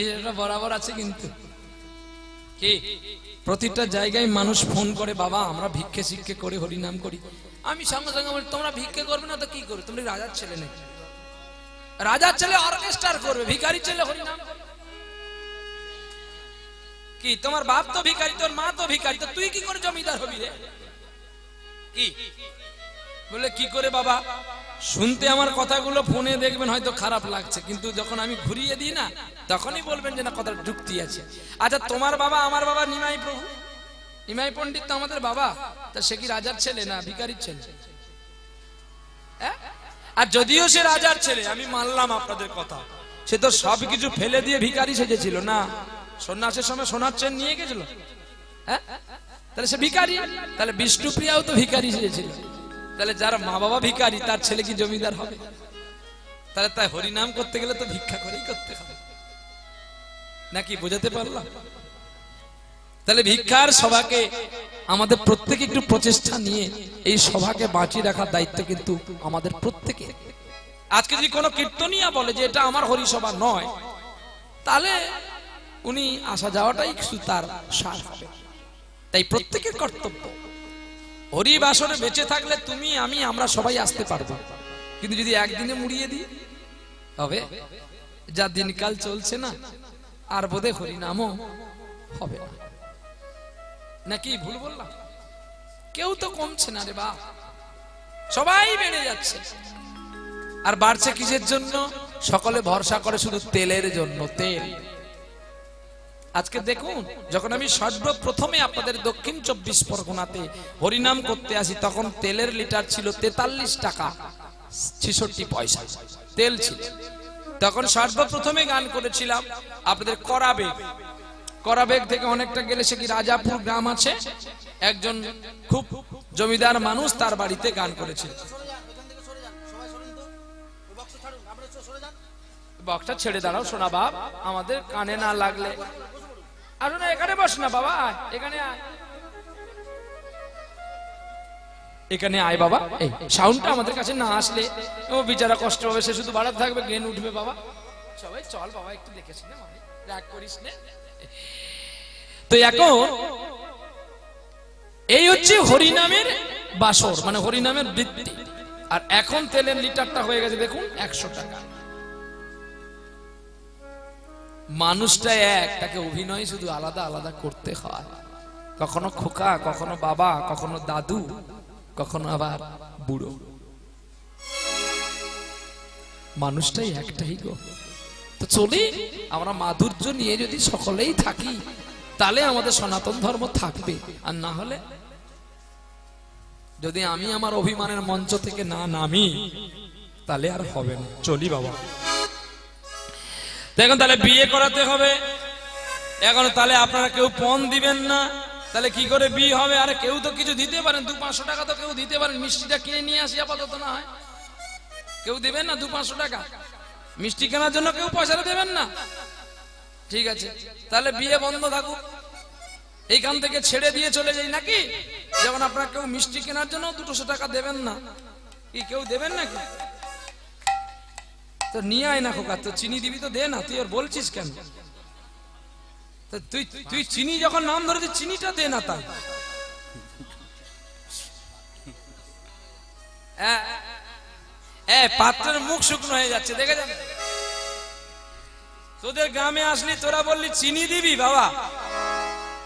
এটা বরাবর আছে কিন্তু কি প্রতিটা জায়গায় মানুষ ফোন করে, বাবা আমরা ভিক্ষে শিক্ষে করে হরিনাম করি। আমি সঙ্গে সঙ্গে বলি, তোমরা ভিক্ষে করবে না তো কি করবে? তোমরা রাজার ছেলে নেই, রাজার ছেলে অর্কেস্ট্রার করবে, ভিখারি ছেলে হরিনাম কি? তোমার বাপ তো ভিখারি, তোর মা তো ভিখারি, তো তুই কি করে জমিদার হবি রে? কি বলে কি করে বাবা? শুনতে আমার কথাগুলো ফোনে দেখবেন হয়তো খারাপ লাগছে, কিন্তু যখন আমি ঘুরিয়ে দিই না, তখনই বলবেন যে না কথার যুক্তি আছে। আচ্ছা তোমার বাবা আমার বাবা নিমাই প্রভু, নিমাই পণ্ডিত তো আমাদের বাবা, তা সে কি রাজার ছেলে না ভিখারির ছেলে? আর যদিও সে রাজার ছেলে, আমি মানলাম আপনাদের কথা, সে তো সবকিছু ফেলে দিয়ে ভিখারি সেজেছিল না? সন্ন্যাসের সময় সোনার চেন নিয়ে গেছিল, হ্যাঁ? তাহলে সে ভিখারি। তাহলে বিষ্ণুপ্রিয়াও তো ভিখারি সেজেছিল। তাহলে যার মা বাবা ভিখারি তার ছেলে কি জমিদার হবে? তাহলে তাই হরিনাম করতে গেলে তো ভিক্ষা করেই করতে হবে, নাকি? বোঝাতে পারলাম? তাহলে ভিক্ষার সভাকে আমাদের প্রত্যেকে একটু প্রচেষ্টা নিয়ে এই সভাকে বাঁচিয়ে রাখার দায়িত্ব কিন্তু আমাদের প্রত্যেকে। আজকে যদি কোনো কীর্তনিয়া বলে যে এটা আমার হরিসভা নয়, তাহলে উনি আসা যাওয়াটাই কিছু তার সার হবে। তাই প্রত্যেকের কর্তব্য, হরিবাসরে বেঁচে থাকলে তুমি আমি আমরা সবাই আসতে পারবো, কিন্তু যদি একদিনে মুড়িয়ে দিই হবে? যা দিনকাল চলছে না, আর বোধে হরিনামও হবে না, নাকি ভুল বললাম? কেউ তো কমছে না রে বা, সবাই বেড়ে যাচ্ছে। আর বাড়ছে কিসের জন্য? সকলে ভরসা করে শুধু তেলের জন্য, তেল। আজকে দেখুন, যখন আমি সর্বপ্রথমে আপনাদের দক্ষিণ 24 পরগনাতে হরিনাম করতে আসি, তখন তেলের লিটার ছিল 43 টাকা 66 পয়সা তেল ছিল। তখন সর্বপ্রথমে গান করেছিলাম আপনাদের করাবেগ। করাবেগ থেকে অনেকটা গেলে সে কি রাজাপুর গ্রাম আছে, একজন খুব জমিদার মানুষ, তার বাড়িতে গান করেছিল। বক্সটা ছেড়ে দাঁড়াও শোনা বাপ, আমাদের কানে না লাগলে। আসো না, এখানে বস না বাবা, এখানে আয়, এখানে আয় বাবা। এই সাউন্ডটা আমাদের কাছে না আসলে ও বিচারা কষ্ট হবে, সে শুধু বাড়াতে থাকবে, গেন উঠবে বাবা। সবাই চল বাবা, একটু দেখেছি না, রাগ করিস না। তো এখন এই হচ্ছে হরিনামের বাসর, মানে হরিনামের বৃত্তি। আর এখন তেলের লিটারটা হয়ে গেছে দেখুন 100 টাকা। মানুষটা এক, তাকে অভিনয় শুধু আলাদা আলাদা করতে হয়, কখনো খোকা, কখনো বাবা, কখনো দাদু, কখনো আবার বুড়ো। মানুষটাই একটাই গো। তো চলি আমরা মাধুর্য নিয়ে যদি সকলেই থাকি, তাহলে আমাদের সনাতন ধর্ম থাকবে। আর না হলে, যদি আমি আমার অভিমানের মঞ্চ থেকে না নামি, তাহলে আর হবে না। চলি বাবা। দেখুন, তাহলে বিয়ে করাতে হবে এখন। তাহলে আপনারা কেউ পণ দিবেন না, তাহলে কি করে বিয়ে হবে? আরে কেউ তো কিছু দিতে পারেন, 200-500 টাকা তো কেউ দিতে পারেন। মিষ্টিটা কিনে নিয়ে আসি আপাতত, না হয় কেউ দেবেন না 200-500 টাকা মিষ্টি কেনার জন্য? কেউ পয়সাটা দেবেন না? ঠিক আছে, তাহলে বিয়ে বন্ধ থাকুক, এইখান থেকে ছেড়ে দিয়ে চলে যাই, নাকি? যেমন আপনারা কেউ মিষ্টি কেনার জন্য 200 টাকা দেবেন না, কি কেউ দেবেন নাকি? তো নিয়ে আয় না খোকা, তো চিনি দিবি তো দে না, তুই আর বলছিস কেন? তুই চিনি যখন নাম ধরে, চিনিটা দে না। তাই পাত্রের মুখ শুকনো হয়ে যাচ্ছে, দেখে যাবে। তোদের গ্রামে আসলি, তোরা বললি চিনি দিবি বাবা।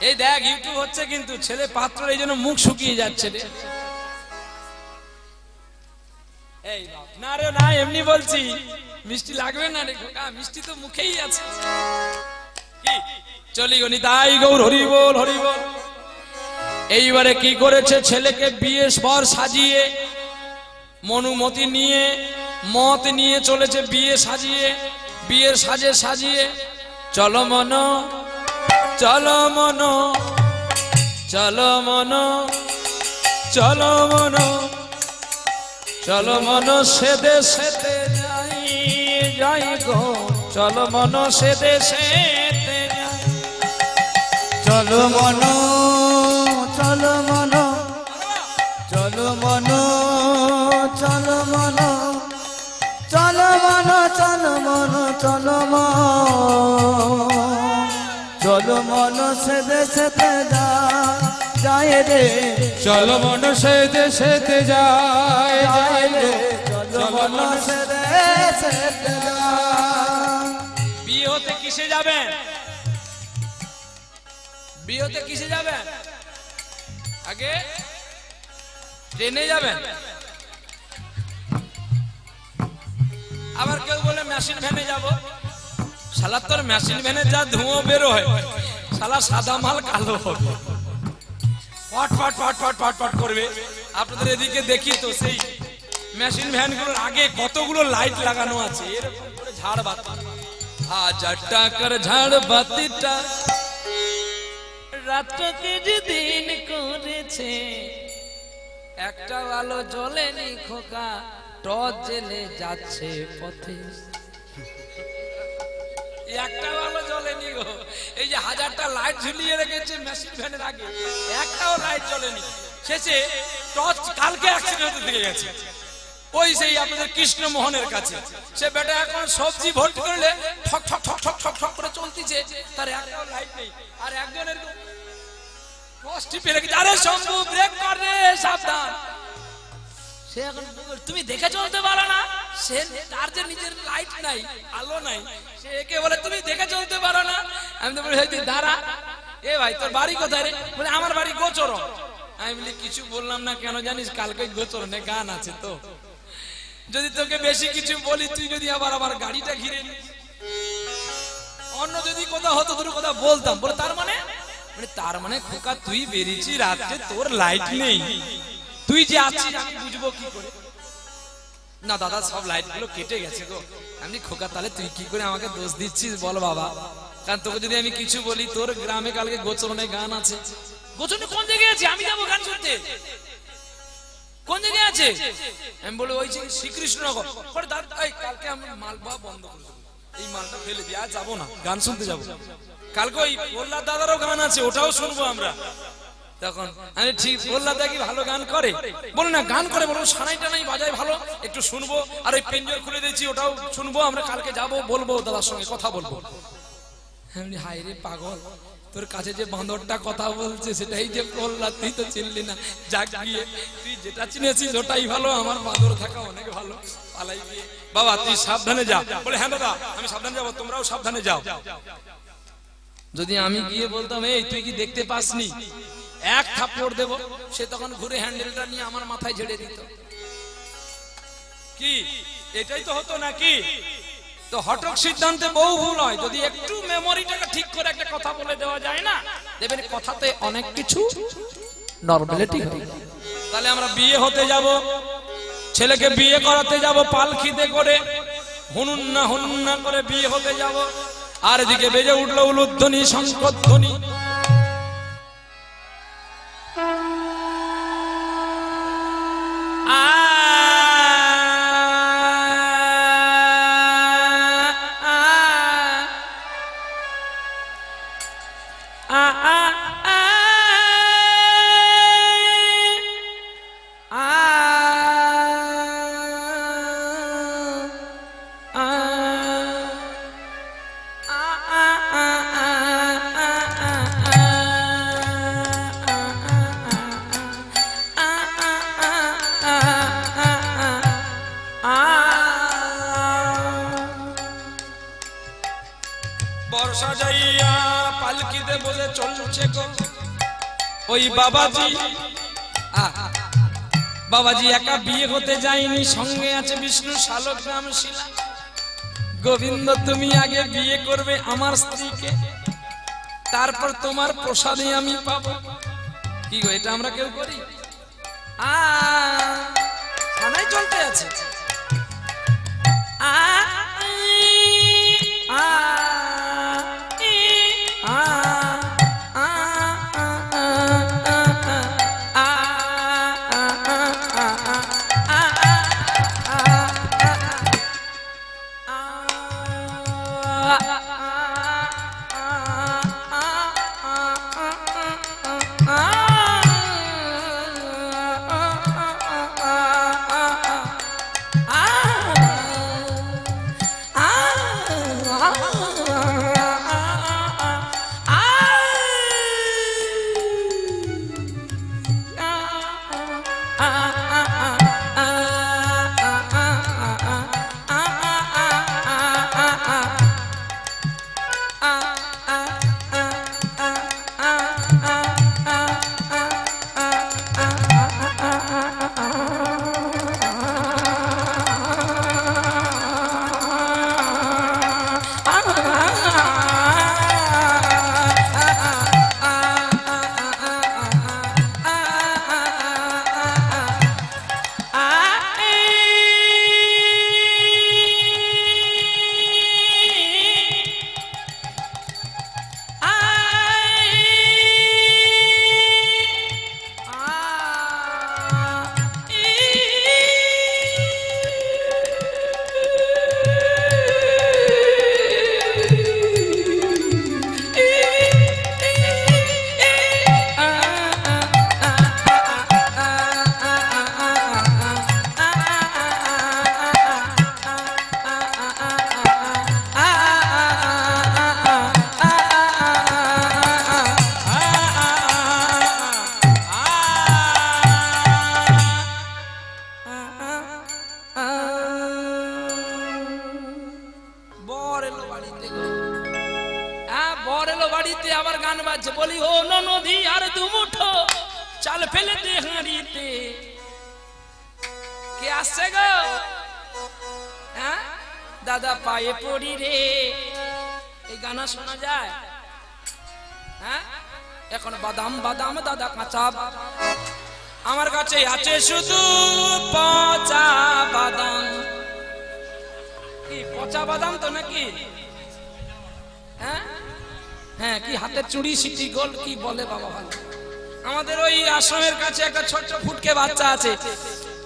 এই দেখ ইউটিউব হচ্ছে, কিন্তু ছেলে পাত্র এই জন্য মুখ শুকিয়ে যাচ্ছে রে। এই না রে, না এমনি বলছি, মিষ্টি লাগবে না রে খোকা, মিষ্টি তো মুখেই আছে। কি চলি গনি, তাই গৌর হরি বল, হরি বল। এইবারে কি করেছে, ছেলেকে বিয়ে পর সাজিয়ে, মনুমতি নিয়ে, মত নিয়ে চলেছে বিয়ে সাজিয়ে, বিয়ের সাজে সাজিয়ে। চলো মন, চলো মন, চলো মন, চলো মন, চলো মন, সে দেশেতে যাই যাই গো, চলো মন, সে দেশেতে যাই। চলো মন, চলো মন, চলো মন, চলো মন, চলো মন, চলো মন, চলো মন। রে চলো মন সেতে সেতে যায় যায় রে চলো মন সেতে সেতে যায়। বিয়ে হতে কিসে যাবেন? বিয়ে হতে কিসে যাবেন? আগে ট্রেনে যাবেন, আবার কেউ বলে মেশিন ভ্যানে যাব। শালা তোর মেশিন ভ্যানে যা ধুঁয়ো বেরো হয়, শালা সাদা মাল কালো হবে, পট পট পট পট পট পট করবে। আপনাদের এদিকে দেখি তো সেই মেশিন ভ্যানগুলোর আগে কতগুলো লাইট লাগানো আছে, এরকম করে ঝাড় বাতি, 1000 টাকার ঝাড় বাতিটা রাতকে যে দিন করেছে, একটা আলো জ্বলেনি খোকা, টর্চ জেলে যাচ্ছে পথে। একটা আলো জ্বলেনি গো, এই যে 1000টা লাইট ঝুলিয়ে রেখেছে মেশিন ভ্যানের আগে, একটাও লাইট জ্বলেনি। শেষে টর্চ কালকে অ্যাক্সিডেন্ট থেকে গেছে, ওই সেই আপনাদের কৃষ্ণমোহনের কাছে। সে বেটা এখন সবজি ভর্তি করলে ঠক ঠক ঠক ঠক ঠক ঠক করে চলতিছে, তার একটাও লাইট নেই। আর একজনের টিপে রেখেছে, আরে শম্ভু ব্রেক কর রে, সাবধান। সে এখন তুমি দেখে চলতে পারো না, সে তার যে নিজের লাইট নাই, আলো নাই, সে একে বলে তুমি দেখে চলতে পারো না। আমি তো বলি তুই দাঁড়া, এ ভাই তোর বাড়ি কোথায় রে? বলে আমার বাড়ি গোচরণ। আমি বলি কিছু বললাম না কেন জানিস, কালকে গোচরণে গান আছে তো, যদি তোকে বেশি কিছু বলি তুই যদি আবার আবার গাড়িটা ঘিরে নিস, অন্য যদি কোথাও হতো তোর কথা বলতাম। বলে তার মানে? তার মানে খোকা তুই বেরিয়েছি রাতে, তোর লাইট নেই, তুই যে আছিস আমি বুঝবো কি করে? না দাদা সব লাইট গুলো কেটে গেছে গো। আমি খোকা তাহলে তুই কি করে আমাকে দোষ দিচ্ছিস বল বাবা? কারণ তোকে যদি আমি কিছু বলি, তোর গ্রামে কালকে গোচরণে গান আছে। গোচরণে কোন জায়গায় আছে? আমি যাবো গান শুনতে। কোন জায়গায় আছে? আমি বলি ওই যে শ্রীকৃষ্ণনগর। কালকে আমি মালবা বন্ধ করে দেবো, এই মালটা ফেলে দিয়ে আর যাবো না, গান শুনতে যাবো। কালকে ওই প্রহ্লাদ দাদারও গান আছে, ওটাও শুনবো আমরা। তখন আমি ঠিক, প্রহ্লাদ দা কি ভালো গান করে? বল না গান করে, বলবো সানাই টানাই বাজায় ভালো, একটু শুনবো। আর ওই পেঞ্জর খুলে দিয়েছি, ওটাও শুনবো আমরা। কালকে যাবো, বলবো দাদার সঙ্গে কথা বলবো। এমনি হাই রে পাগল, তোর কাছে যে বাঁদরটা কথা বলছে সেটাই যে প্রহ্লাদ, তুই তো চিনলি না। যাক গিয়ে তুই যেটা চিনেছিস ওটাই ভালো, আমার বাঁদর থাকা অনেক ভালো। পালাই গিয়ে বাবা তুই সাবধানে যা। বলে হ্যাঁ দাদা আমি সাবধানে যাবো, তোমরাও সাবধানে যাও। যদি আমি গিয়ে বলতাম এই তুই কি দেখতে পাসনি, এক থাপ্পড় দেব, সে তখন ঘুরে হ্যান্ডেলটা নিয়ে আমার মাথায় ঝেড়ে দিত। কি এটাই তো হতো নাকি? তো হঠক সিদ্ধান্তে বহু ভুল হয়। যদি একটু মেমোরিটাকে ঠিক করে একটা কথা বলে দেওয়া যায় না, দেখবেন কথাতে অনেক কিছু নরমালিটি হয়। তাহলে আমরা বিয়ে হতে যাব, ছেলেকে বিয়ে করাতে যাব পালকিতে করে, হুনুন্না করে বিয়ে হতে যাব। আর এদিকে বেজে উঠলো উলুধ্বনি, শঙ্খধ্বনি। বর্ষা যাইয়া পালকিতে বসে চলছে গো ওই বাবাজি। বাবাজি একা বিয়ে হতে যায়নি, সঙ্গে আছে বিষ্ণু শালগ্রাম শিলা। গোবিন্দ তুমি আগে বিয়ে করবে আমার স্ত্রীকে, তারপর তোমার প্রসাদে আমি পাবো। কি গো এটা আমরা কেউ করি? থানায় চলতে আছে। পরবর্তীতে আবার গান বাজছে, বলি ও নদী আর দুমুঠো চাল ফেলে দে হাঁড়িতে। কে আসছে গো? হ্যাঁ দাদা পায়ে পড়ি রে। এই গানা শোনা যায়? হ্যাঁ এখন বাদাম বাদাম দাদা কাঁচা, আমার কাছে আছে শুধু পচা বাদাম। কি পচা বাদাম তো নাকি? হ্যাঁ হ্যাঁ কি হাতের চুড়ি সিটি গোল কি বলে বাবা ভালো। আমাদের ওই আশ্রমের কাছে একটা ছোট্ট ফুটকে বাচ্চা আছে,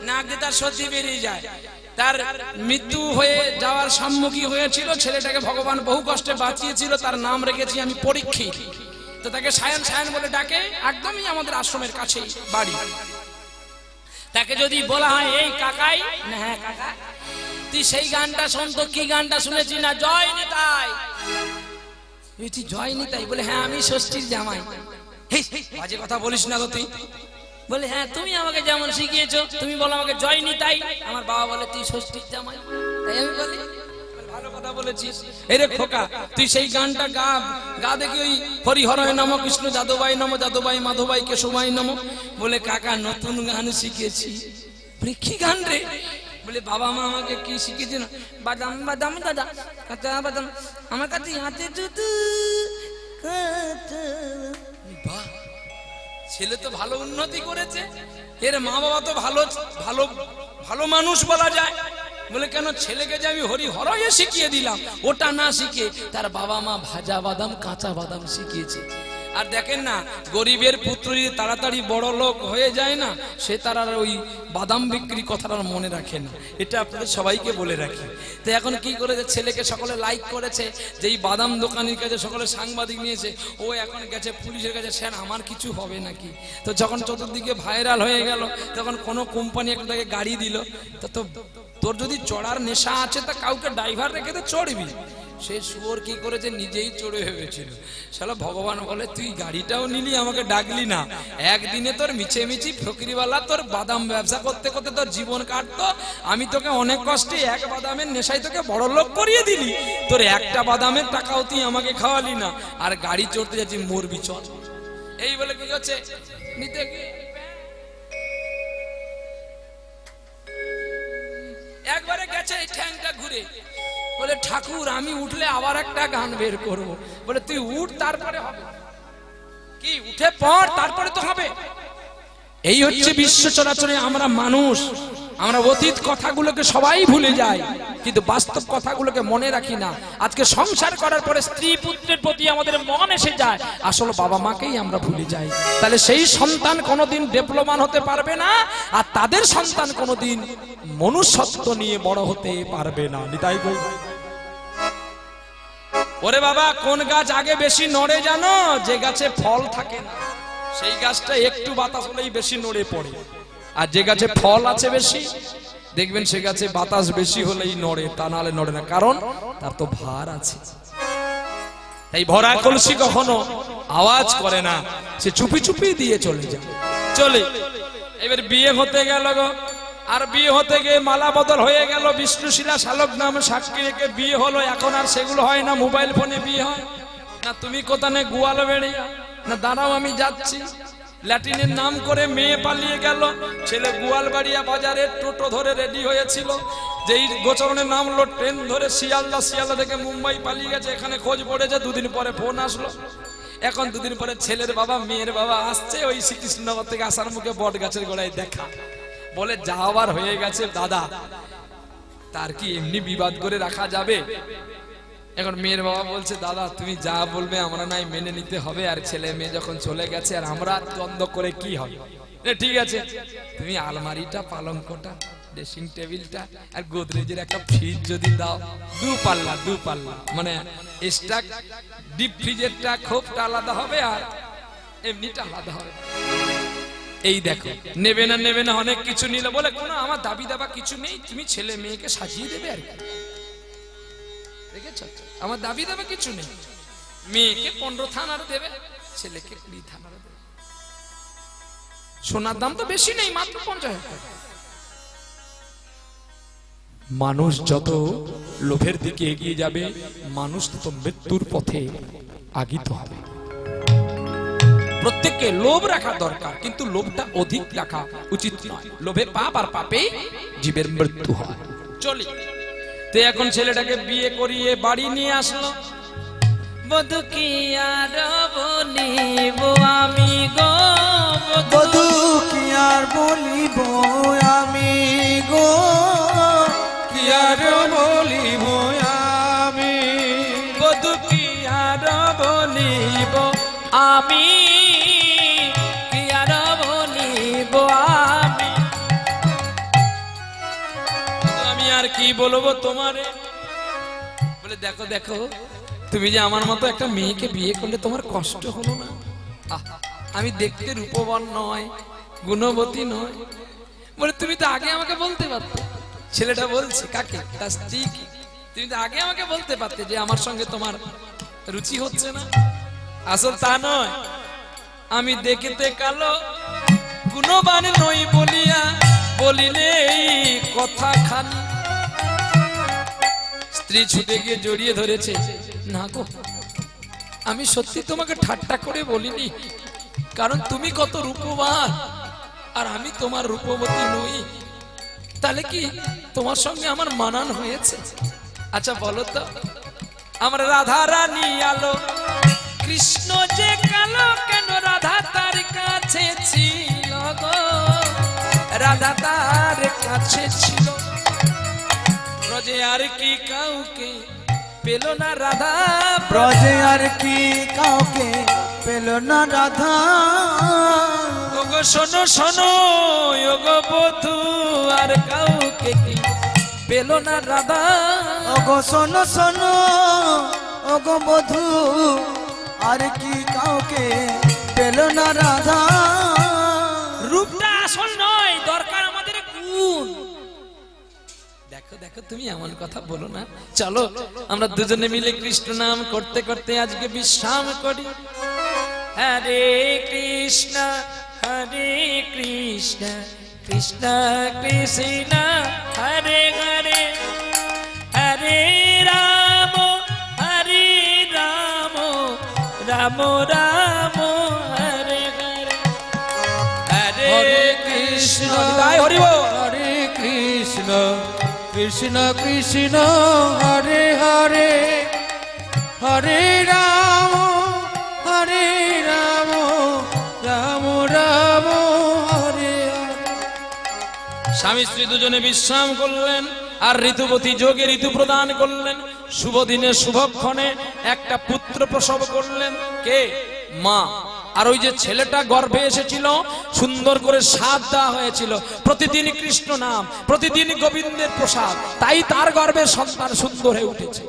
নাক দিয়ে তার সর্দি বেরিয়ে যায়। তার মৃত্যু হয়ে যাওয়ার সম্মুখীন হয়েছিল, ছেলেটাকে ভগবান বহু কষ্টে বাঁচিয়েছিল, তার নাম রেখেছি আমি পরীক্ষিত। তো তাকে সায়ন সায়ন বলে ডাকে, একদমই আমাদের আশ্রমের কাছেই বাড়ি। তাকে যদি বলা হয় এই কাকাই, না হ্যাঁ কাকা, তুই সেই গানটা শোন তো, কি গানটা শুনেছি না, জয় নিতাই। তুই জয় নিতাই? বলে হ্যাঁ আমি ষষ্ঠীর জামাই। বাজে কথা বলিস না তো তুই। বলে হ্যাঁ তুমি আমাকে যেমন শিখিয়েছো, তুমি বলো আমাকে জয় নিতাই। আমার বাবা বলে তুই ষষ্ঠীর জামাই। তাই আমি বলি ভালো কথা বলেছিস। এরে খোকা তুই সেই গানটা গা, গা দেখি ওই হরিহরয় নম, কৃষ্ণ যাদবাই নম, যাদবাই মাধবাই কেশবাই নম। বলে কাকা নতুন গান শিখেছি। বলে কি গান রে? বলে বাবা মা আমাকে কি শিখিয়েছে না, বাদাম বাদাম দাদা কাঁচা বাদাম আমার কাছে হাতে জুতু। বাহ, ছেলে তো ভালো উন্নতি করেছে, এর মা বাবা তো ভালো ভালো ভালো মানুষ বলা যায়। বলে কেন? ছেলেকে যে আমি হরি হরয়ে শিখিয়ে দিলাম, ওটা না শিখে তার বাবা মা ভাজা বাদাম কাঁচা বাদাম শিখিয়েছে। আর দেখেন না, গরিবের পুত্র যদি তাড়াতাড়ি বড় লোক হয়ে যায় না, সে তার আর ওই বাদাম বিক্রি কথাটা মনে রাখে না। এটা আপনাদের সবাইকে বলে রাখি। তো এখন কি করেছে, ছেলেকে সকলে লাইক করেছে, যে এই বাদাম দোকানের কাছে সকলে সাংবাদিক নিয়েছে, ও এখন গেছে পুলিশের কাছে, স্যার আমার কিছু হবে নাকি। তো যখন চতুর্দিকে ভাইরাল হয়ে গেল, তখন কোনো কোম্পানি একটা তাকে গাড়ি দিল। তো তোর যদি চড়ার নেশা আছে তা কাউকে ড্রাইভার রেখে তো চড়বি। সে শুয়োর কি করেছে, নিজেই চড়ে ভেবেছিল। শালা ভগবান বলে তুই গাড়িটাও নিলি, আমাকে ডাকলি না। একদিনে তোর মিছে মিছি ফকিরিওয়ালা তোর বাদাম ব্যবসা করতে করতে তোর জীবন কাটতো, আমি তোকে অনেক কষ্টে এক বাদামের নেশায় তোকে বড় লোক করিয়ে দিলি, তোর একটা বাদামের টাকাও তুই আমাকে খাওয়ালি না, আর গাড়ি চড়তে যাচ্ছি, মরবি চল। এই বলে কি হচ্ছে, নিতে একবারে গেছে এই ঠ্যাংটা ঘুরে। বলে ঠাকুর আমি উঠলে আবার একটা গান বের করব। বলে তুই উঠ তারপরে হবে, কি উঠে পড় তারপরে তো হবে। এই হচ্ছে বিশ্ব চরাচরে আমরা মানুষ, আমরা অতীত কথাগুলোকে সবাই ভুলে যাই, কিন্তু বাস্তব কথাগুলোকে মনে রাখি না। আজকে সংসার করার পরে স্ত্রী পুত্রের প্রতি আমাদের মন এসে যায়, আসলে বাবা মাকেই আমরা ভুলে যাই। তাহলে সেই সন্তান কোনোদিন ডেভেলপমান হতে পারবে না, আর তাদের সন্তান কোনোদিন মনুষ্যত্ব নিয়ে বড় হতে পারবে না। নিতাই বল। ওরে বাবা, কোন গাছ আগে বেশি নড়ে জানো? যে গাছে ফল থাকে না, সেই গাছটা একটু বাতাস হলেই বেশি নড়ে পড়ে। আর যে গাছে ফল আছে বেশি, দেখবেন সে গাছে বাতাস বেশি হলেই নড়ে, তা নাহলে নড়ে না, কারণ তার তো ভার আছে। তাই ভরা কলসি কখনো আওয়াজ করে না, সে চুপি চুপি দিয়ে চলে যায়। চলে এবার বিয়ে হতে গেল গো, আর বিয়ে হতে গিয়ে মালা বদল হয়ে গেল, বিষ্ণুশিলা শালক নামে সাক্ষী রেখে বিয়ে হলো। এখন আর সেগুলো হয় না, মোবাইল ফোনে বিয়ে হয় না। তুমি কোথানে গোয়াল বেড়িয়া না, দাঁড়াও আমি যাচ্ছি। ল্যাটিনের নাম করে মেয়ে পালিয়ে গেল, ছেলে গোয়ালবাড়িয়া বাজারে টোটো ধরে রেডি হয়েছিল, যেই গোচরণের নাম হলো ট্রেন ধরে শিয়ালদা, শিয়ালদা থেকে মুম্বাই পালিয়ে গেছে। এখানে খোঁজ পড়েছে, দুদিন পরে ফোন আসলো। এখন দুদিন পরে ছেলের বাবা মেয়ের বাবা আসছে, ওই শ্রীকৃষ্ণনগর থেকে আসার মুখে বট গাছের গোড়ায় দেখা। বলে যাওয়ার হয়ে গেছে দাদা, তার কি এমনি বিবাদ করে রাখা যাবে? এখন মেয়ের বাবা বলছে দাদা তুমি যা বলবে আমরা নাই মেনে নিতে হবে, আর ছেলে মেয়ে যখন চলে গেছে আর আমরা দ্বন্দ্ব করে কি হবে। ঠিক আছে, তুমি আলমারিটা, পালঙ্কটা, ড্রেসিং টেবিলটা আর গোদরেজের একটা ফ্রিজ যদি দাও, দু পাল্লা মানে স্টাক ডিপ ফ্রিজেরটা খোপটা আলাদা হবে আর এমনিটা আলাদা হবে। এই দেখো, নেবে না অনেক কিছু নিল। বলে কোনো আমার দাবি দাবা কিছু নেই, তুমি ছেলে মেয়েকে সাজিয়ে দেবে আর কি। দেখেছ, আমার দাবি দাবা কিছু নেই। মেয়েকে 15 থানার দেবে, ছেলেকে 20 থানার দেবে। সোনার দাম তো বেশি নেই, মাত্র 50,000 টাকা। মানুষ যত লোভের দিকে এগিয়ে যাবে, মানুষ তত মৃত্যুর পথে আগিত হবে। প্রত্যেককে লোভ রাখা দরকার, কিন্তু লোভটা অধিক রাখা উচিত নয়। লোভে পাপ, আর পাপে জীবের মৃত্যু হয়। চলি তো এখন ছেলেটাকে বিয়ে করিয়ে বাড়ি নিয়ে আসলো। বধু কি আর বলিব আমি গো, বধু কি আর বলিব আমি গো, কি আর বলিব আমি, বধু কি আর বলিব আমি, কি আর বলিব আমি, আমি আর কি বলবো তোমারে। বলে দেখো দেখো, তুমি যে আমার মতো একটা মেয়েকে বিয়ে করলে তোমার কষ্ট হলো না? আহ, আমি দেখতে রূপবান নয়, গুণবতী নয়। বলে তুমি তো আগে আমাকে বলতে পারতে। ছেলেটা বলছে কাকে? তার স্ত্রীকে। তুমি তো আগে আমাকে বলতে পারতে যে আমার সঙ্গে তোমার রুচি হচ্ছে না। আসল তা নয়, আমি দেখিতে কালো গুণবান নই বলিয়া বলিলে এই কথা খানি। স্ত্রী ছুটে গিয়ে জড়িয়ে ধরেছে। না গো, আমি সত্যি তোমাকে ঠাট্টা করে বলিনি, কারণ তুমি কত রূপবান আর আমি তোমার রূপবতী নই। তাহলে কি তোমার সঙ্গে আমার মানান হয়েছে? আচ্ছা বলো তো, আমার রাধা রানী আলো, কৃষ্ণ যে কালো, কেন রাধা তার কাছে ছিল গো, রাধা তার কাছে ছিল। ব্রজে আর কি কাউকে পেল না রাধা, ব্রজে আর কি কাউকে পেল না রাধা। ওগো শোনো শোনো, ওগো বধূ, আর কাউকে কি পেল না রাধা। ওগো শোনো শোনো, ওগো বধূ, আর কি কাউকে পেল না রাধা। রূপটা আসল নয়, দরকার আমাদের গুণ। দেখো দেখো, তুমি এমন কথা বলো না। চলো আমরা দুজনে মিলে কৃষ্ণ নাম করতে করতে আজকে বিশ্রাম করি। হরে কৃষ্ণ হরে কৃষ্ণ, কৃষ্ণ কৃষ্ণ হরে হরে, হরে রাম হরে রাম, রাম রাম হরে হরে। হরে কৃষ্ণ, হরি বল। হরে কৃষ্ণ কৃষ্ণ কৃষ্ণ হরে হরে, হরে রাম হরে রাম, রাম রাম হরে হরে। স্বামী স্ত্রী দুজনে বিশ্রাম করলেন, আর ঋতুবতী যোগে ঋতু প্রদান করলেন। শুভ দিনে শুভক্ষণে একটা পুত্র প্রসব করলেন। কে? মা। আর ওই যে ছেলেটা গর্ভে এসেছিল, সুন্দর করে সাধ দেওয়া হয়েছিল, প্রতিদিন কৃষ্ণ নাম, প্রতিদিন গোবিন্দের প্রসাদ, তাই তার গর্ভে সন্তান সুন্দর হয়ে উঠেছে।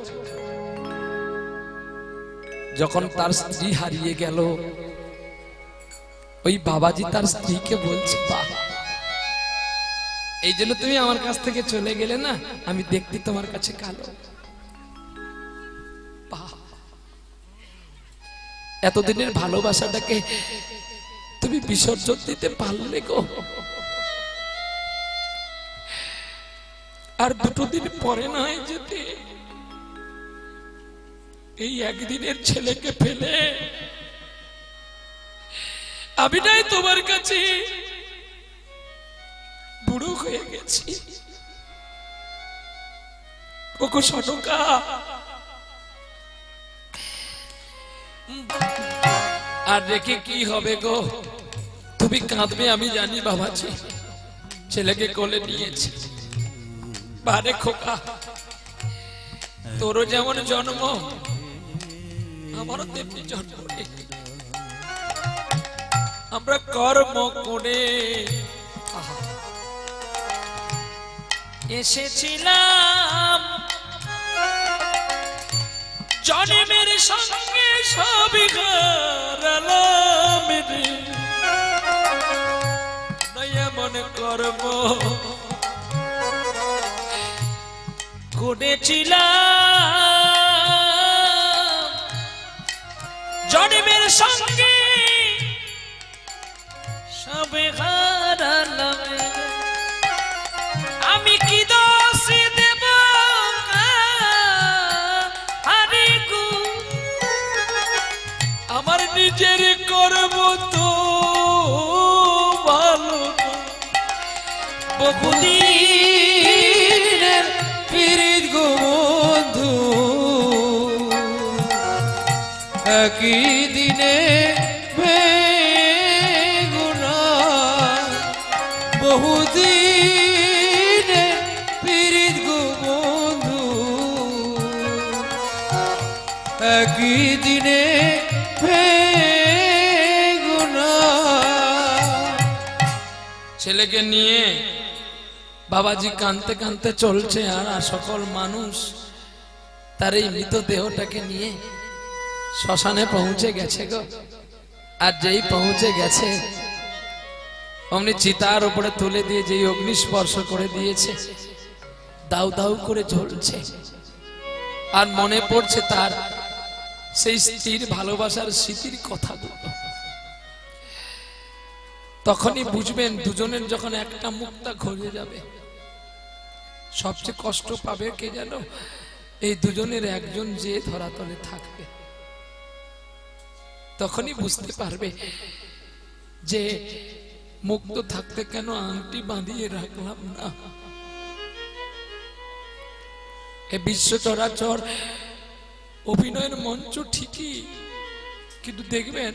যখন তার স্ত্রী হারিয়ে গেল, ওই বাবাজি তার স্ত্রীকে বলছে, বাহ, এই জন্য তুমি আমার কাছ থেকে চলে গেলে না, আমি দেখতে তোমার কাছে কালো। বাহ, এতদিনের ভালোবাসাটাকে তুমি বিসর্জন দিতে পারলে গো। আর দুটো দিন পরে নয় যেতে, এই একদিনের ছেলেকে ফেলে আমি নাই তোমার কাছে বুড়ো হয়ে গেছি। ওগো সনকা, আর রেখে কি হবে গো? তুমি কাঁদবে আমি জানি বাবাজি, ছেলেকে কোলে নিয়েছি। বারে খোকা, তোরও যেমন জন্ম, আমারও তেমনি জন্ম। আমরা কর্ম করে এসেছিলাম, জন্মের সঙ্গে সবই হারালাম রে। এমন কর্ম করেছিলাম, জন্মের সঙ্গে সবে হারালাম। আমি কি দোষ দেব হারি গো, আমার নিজের কর্ম বহুদিনের পীড়িত গো বন্ধু একই দিনে বেগুনা বহুদিনের পীড়িত গো বন্ধু একই দিনে বেগুনা। ছেলেকে নিয়ে বাবাজি কাঁদতে কাঁদতে চলছে, আর সকল মানুষ তার এই মৃতদেহটাকে নিয়ে শ্মশানে পৌঁছে গেছে গো। আর যেই পৌঁছে গেছে অমনি চিতার উপরে তুলে দিয়ে যেই অগ্নিস্পর্শ করে দিয়েছে, দাউ দাউ করে জ্বলছে। আর মনে পড়ছে তার সেই স্ত্রীর ভালোবাসার স্মৃতির কথাগুলো। তখনই বুঝবেন দুজনের যখন একটা মুক্তা ঘুরে যাবে, সবচেয়ে কষ্ট পাবে কে জানো? এই দুজনের একজন যে ধরাতলে থাকবে। তখনই বুঝতে পারবে যে মুক্ত থাকতে কেন আংটি বাঁধিয়ে রাখলাম না। এ বিশ্ব চরাচর অভিনয়ের মঞ্চ ঠিকই, কিন্তু দেখবেন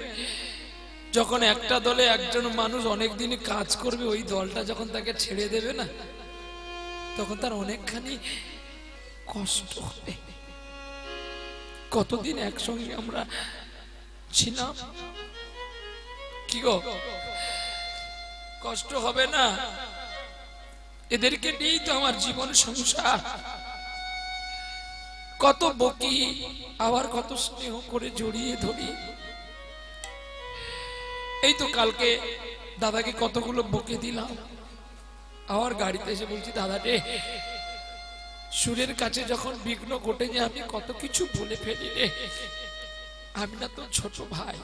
যখন একটা দলে একজন মানুষ অনেকদিন কাজ করবে, ওই দলটা যখন তাকে ছেড়ে দেবে না, তখন তার অনেকখানি কষ্ট হবে। কতদিন একসঙ্গে আমরা ছিলাম, কি গো কষ্ট হবে না? এদেরকে নিয়েই তো আমার জীবন সংসার। কত বকি, আবার কত স্নেহ করে জড়িয়ে ধরি। এই তো কালকে দাদাকে কতগুলো বকে দিলাম, আবার গাড়িতে এসে বলছি দাদা রে, সুরের কাছে যখন বিঘ্ন ঘটে যে আমি কত কিছু বলে ফেলি রে, আমি না তো ছোট ভাই,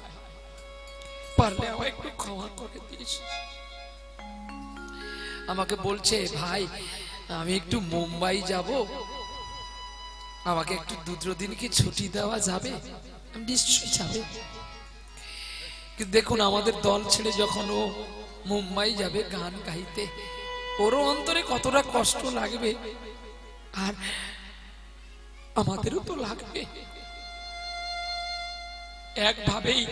পারলে আমায় একটু ক্ষমা করে দিস। আমাকে বলছে ভাই আমি একটু মুম্বাই যাব, আমাকে একটু 2 দিন কি ছুটি দেওয়া যাবে? আমি নিশ্চয়ই যাবে। কিন্তু দেখুন আমাদের দল ছেড়ে যখন ও মুম্বাই যাবে গান গাইতে, ওরও অন্তরে কতটা কষ্ট লাগবে, আর আমাদেরও তো লাগবে। একভাবেই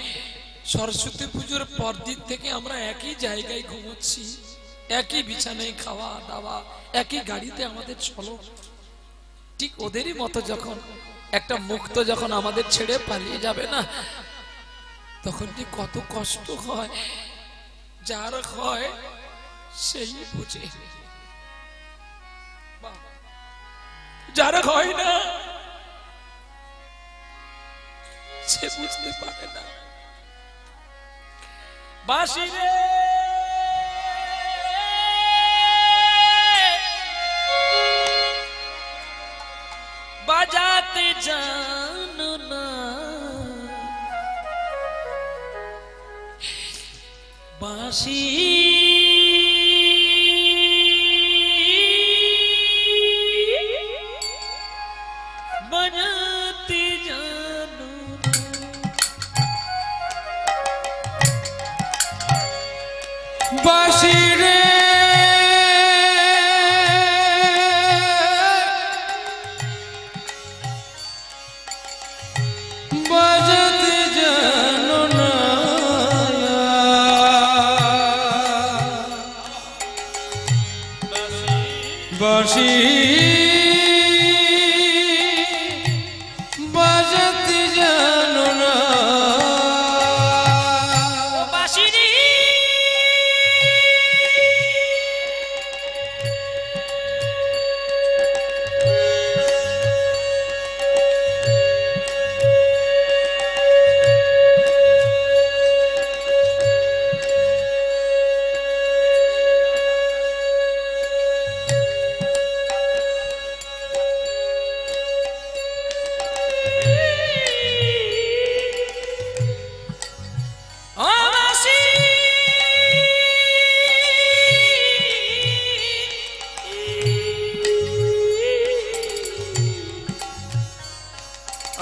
সরস্বতী পুজোর পরদিন থেকে আমরা একই জায়গায় ঘুমোচ্ছি, একই বিছানায় খাওয়া দাওয়া, একই গাড়িতে আমাদের চলো। ঠিক ওদেরই মতো যখন একটা মুক্ত যখন আমাদের ছেড়ে পালিয়ে যাবে না, তখন যে কত কষ্ট হয়, যার হয় সেই বুঝে, যার হয় না সে বুঝতে পারে না। বাঁশি রে বাজাতে জানো না, বাঁশি বাজাতে জানো না, বাঁশি রে বাজাতে জানো না, বাঁশি বাজাতে জানো না।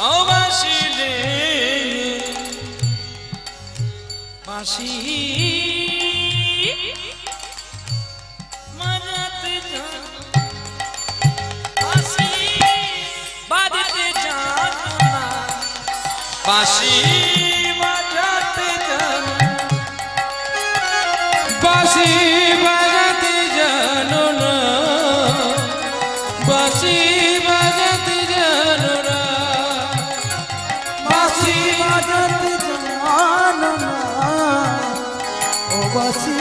বাঁশি রে বাঁশি বাজাতে বাঁশি বাজাতে জানো, বাঁশি বাজাতে জানো না, বাঁশি বাজাতে জানো না, বাঁশি বাজাতে জানো না, ও বাঁশি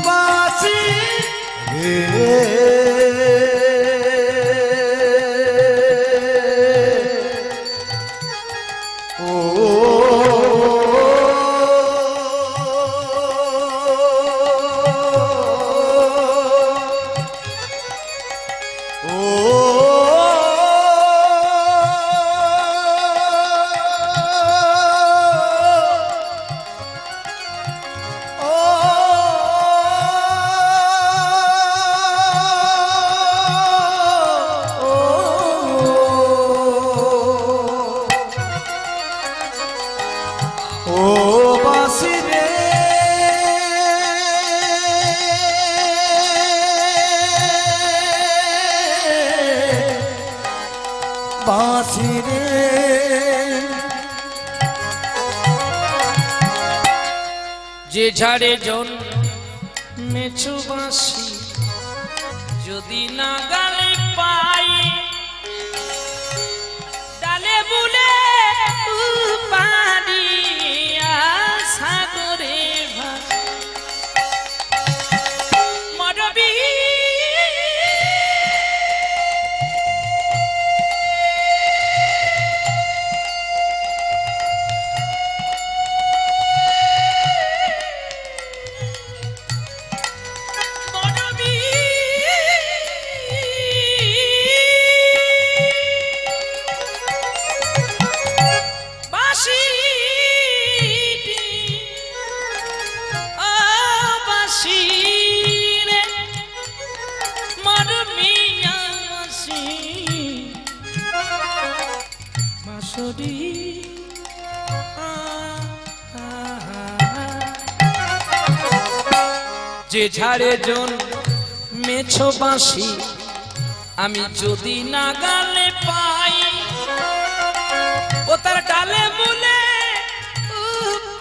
বাঁশি রে। বাঁশি রে যে ঝাড়ে জন মেছু বাঁশি যদি না গালে পাই ডালে বুলে পারি সাগরে মরবি যে ঝাড়ে জন মেছো বাঁশি আমি যদি না গালে পাই ও তার ডালে মুলে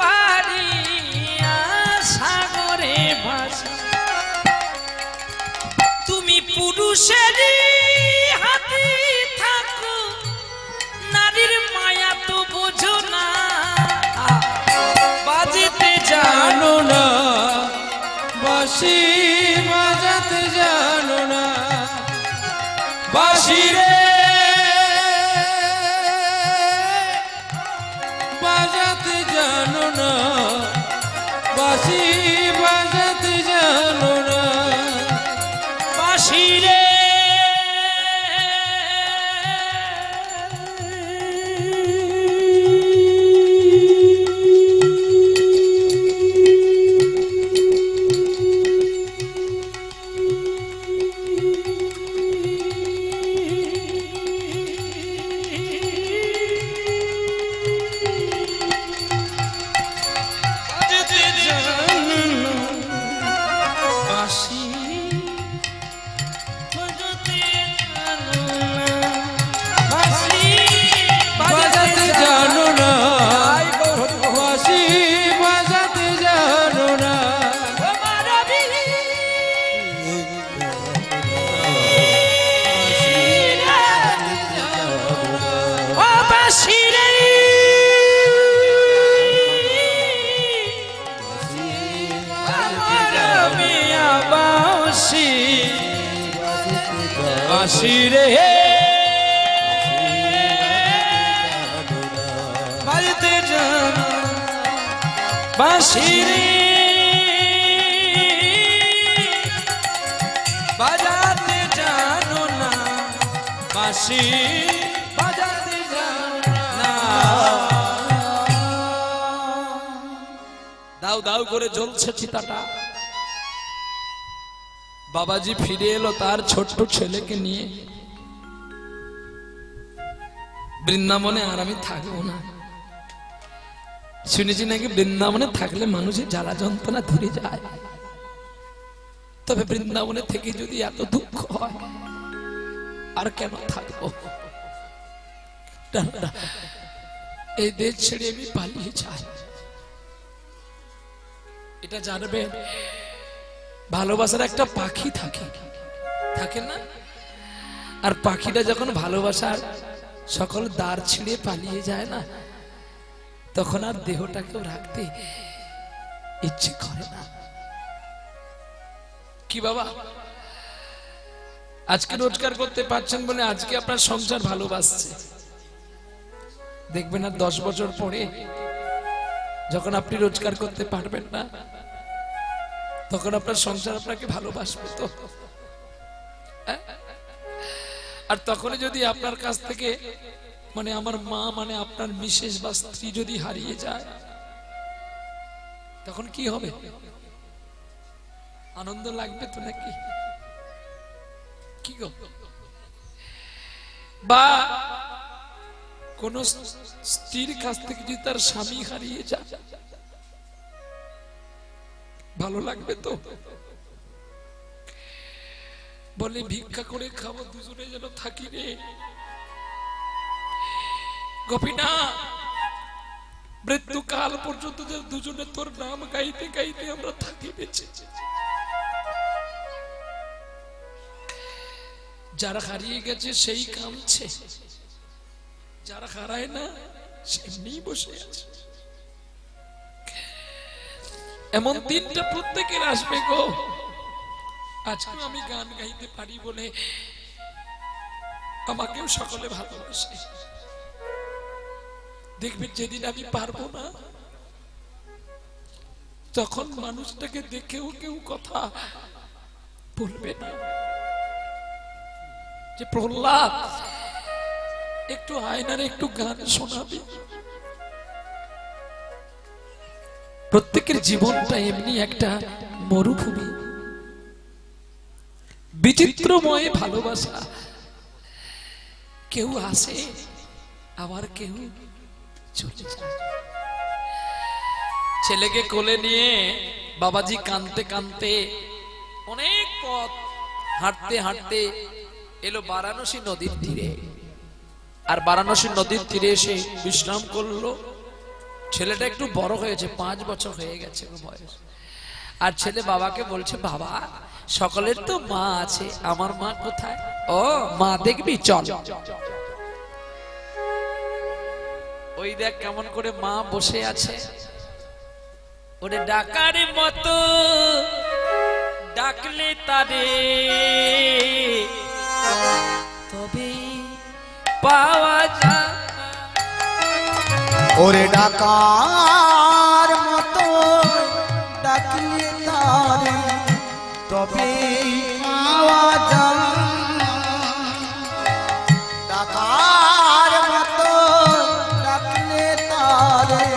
পারি সাগরে ভাসি তুমি পুরুষেরই হাতে থাকো নারীর মায়া তো বোঝো না বাজিতে জানো না, বাঁশি বাজাতে জানো না, বাঁশি রে বাজাতে জানো না, বাঁশি বাজাতে জানো না, বাঁশি রে বাজাতে জানো না, বাঁশি বাজাতে জানো না, বাঁশি রে বাজতে জানো বাঁশি রে বাজাতে জানো না, বাঁশি বাজাতে জানো না। দাউ দাউ করে জ্বলছে চিতাটা। বাবাজি ফিরে এলো তার ছোট্ট ছেলেকে নিয়ে। বৃন্দাবনে আর আমি থাকবো না। শুনেছি নাকি বৃন্দাবনে থাকলে মানুষের জ্বালা যন্ত্রণা ধরে যায়। তবে বৃন্দাবনে থেকে যদি এত দুঃখ হয় আর কেন থাকবো? না, না, এই দেশ ছেড়ে আমি পালিয়ে যাই। এটা জানবেন, ভালোবাসার একটা পাখি থাকে, থাকে না? আর পাখিটা যখন ভালোবাসার সকল দ্বার ছিঁড়ে পালিয়ে যায় না, তখন আর দেহটাকেও রাখতে ইচ্ছে করে না। কি বাবা, আজকে রোজগার করতে পারছেন বলে আজকে আপনার সংসার ভালোবাসছে, দেখবেন আর 10 বছর পরে যখন আপনি রোজগার করতে পারবেন না, তখন আপনার সংসার আপনাকে ভালোবাসবে তো। আর তখনই যদি আপনার কাছ থেকে মানে আমার মা মানে আপনার মিসেস বা স্ত্রী যদি হারিয়ে যায়, তখন কি হবে? আনন্দ লাগবে তো নাকি? কি গো? বা কোন স্ত্রীর কাছ থেকে যদি তার স্বামী হারিয়ে যায়, ভালো লাগবে তো? বলে ভিক্ষা করে খাবো, দুজনে যেন থাকি রে গোপীনা, মৃত্যুকাল পর্যন্ত দুজনে তোর নাম গাইতে গাইতে আমরা থাকি বেঁচে। যারা হারিয়ে গেছে সেই কাঁদছে, যারা হারায় না সেমনি বসে আছে। এমন দিনটা প্রত্যেকের আসবে গো। আজকে আমি গান গাইতে পারি বলে আমাকেও সকলে ভালোবাসে। দেখবেন যেদিন আমি পারবো না, তখন মানুষটাকে দেখেও কেউ কথা বলবে না যে প্রহ্লাদ একটু আয়নার একটু গান শোনাবি। প্রত্যেকের জীবনটা এমনি একটা মরুভূমি, বিচিত্রময় ভালোবাসা। কেউ আসে আবার কেউ চলে যায়। ছেলেকে কোলে নিয়ে বাবাজি কাঁদতে কাঁদতে অনেক পথ হাঁটতে হাঁটতে এলো বারাণসী নদীর তীরে। আর বারাণসী নদীর তীরে এসে বিশ্রাম করলো। ছেলেটা একটু বড় হয়েছে, 5 বছর হয়ে গেছে বয়স। আর ছেলে বাবাকে বলছে, বাবা সকলের তো মা আছে, আমার মা কোথায়? ও মা দেখবি, চল। ওই দেখ কেমন করে মা বসে আছে, ওরে ডাকার মতো ডাকলে তারে তবে পাওয়া যায়। ওরে ডাকার মতো ডাকলে তারে তবে পাওয়া যায়। ডাকার মতো ডাকলে তারে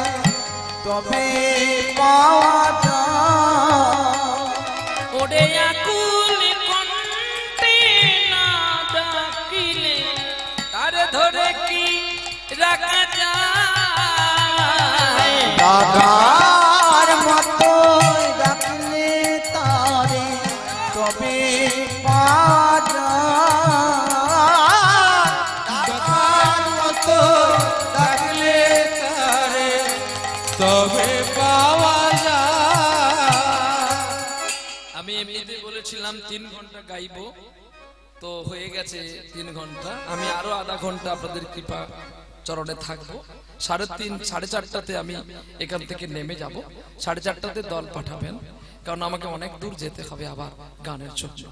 তবে পাওয়া যায়। ওরে আকুল কণ্ঠে না ডাকিলে তার ধরে কি রাখা যায়। ডাকার মতো ডাকলে তারে তবে পাওয়া যায়। ডাকার মতো ডাকলে তারে তবে পাওয়া যায়। আমি এমনিতে বলেছিলাম 3 ঘন্টা গাইবো, তো হয়ে গেছে 3 ঘন্টা। আমি আরো আধা ঘন্টা আপনাদের কৃপা চরণে থাকবো। 3:30 4:30টাতে আমি এখান থেকে নেমে যাব। 4:30টাতে দল পাঠাবেন, কারণ আমাকে অনেক দূর যেতে হবে আবার গানের জন্য,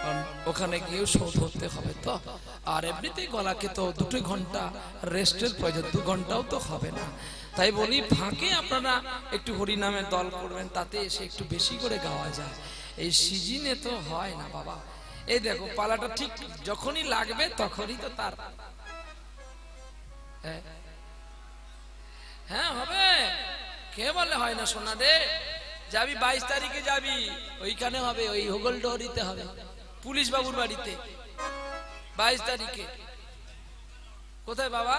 কারণ ওখানে গিয়েও শো ধরতে হবে তো। আর এমনিতেই গলাকে তো 2 ঘন্টা রেস্টের প্রয়োজন, 2 ঘন্টাও তো হবে না। তাই বলি ফাঁকে আপনারা একটু হরিনামের দল করবেন, তাতে এসে একটু বেশি করে গাওয়া যায়। এই সিজনে তো হয় না বাবা। এই দেখো পালাটা ঠিক যখনই লাগবে তখনই তো তার হ্যাঁ হবে। কে বলে হয় না? সোনা রে যাবি 22 তারিখে যাবি, ওইখানে হবে, ওই হোগল ডহরিতে হবে, পুলিশ বাবুর বাড়িতে 22 তারিখে। কোথায় বাবা?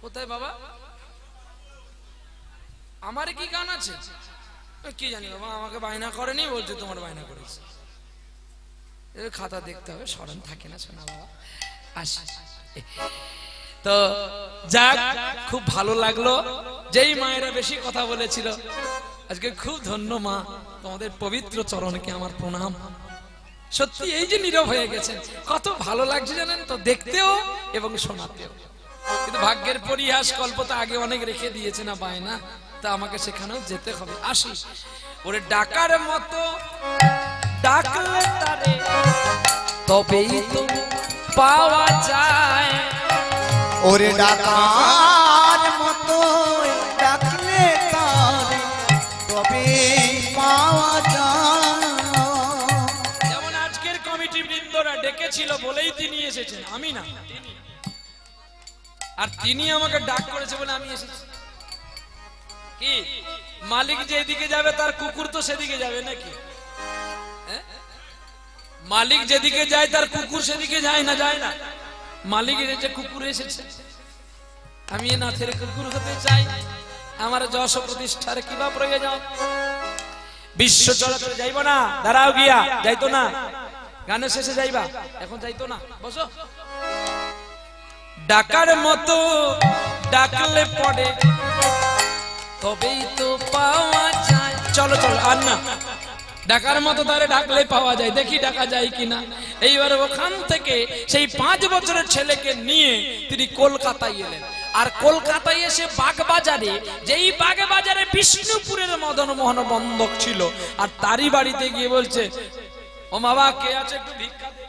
কোথায় বাবা? আমার কি গান আছে কি জানি বাবা, আমাকে বায়না করেনি, বলছে তোমার বায়না করেছে। খাতা দেখতে হবে, স্মরণ থাকে না শোনা বাবা। আসি তো যাক, খুব ভালো লাগলো। যেই মায়েরা বেশি কথা বলেছিল, আজকে খুব ধন্য মা, তোমাদের পবিত্র চরণকে আমার প্রণাম। সত্যি এই যে নীরব হয়ে গেছেন, কত ভালো লাগছে জানেন তো, দেখতেও এবং শোনাতেও। কিন্তু ভাগ্যের পরিহাস, কল্পতা আগে অনেক রেখে দিয়েছে না বায়না, তা আমাকে সেখানেও যেতে হবে। আসি, ওরে ডাকার মতো ডাকলে তারে তবেই তো পাওয়া যায়। ওরে ডাকার মতো ডাকলে তারে তবে পাওয়া যায়। যেমন আজকের কমিটি বৃন্দরা ডেকেছিল বলেই তিনি এসেছেন, আমি না তিনি। আর তিনি আমাকে ডাক করেছে বলে আমি এসেছি। কি মালিক যেদিকে যাবে তার কুকুর তো সেদিকে যাবে নাকি? মালিক যেদিকে যায় তার কুকুর সেদিকে যায় না, যায় না। মালিক যে কুকুর এসেছে, আমি নাথের কুকুর হতে চাই। আমার যশ প্রতিষ্ঠার কিবা প্রয়োজন? বিশ্ব চরাচরে যাইব না, দাঁড়াও গিয়া, যাইতো না। গানের শেষে যাইবা, এখন যাইতো না, বসো। ডাকার মতো ডাকলে পড়ে তবেই তো পাওয়া যায়। চলো চলো, আর না, ডাকার মতো তারে ডাকলে পাওয়া যায়, দেখি ডাকা যায় কিনা। এইবার ওখান থেকে সেই 5 বছরের ছেলেকে নিয়ে তিনি কলকাতায় এলেন। আর কলকাতায় এসে বাগবাজারে, যেই বাগবাজারে বিষ্ণুপুরের মদন মোহন বন্ধক ছিল, আর তারই বাড়িতে গিয়ে বলছে, ও বাবা কে আছে একটু ভিক্ষা দে।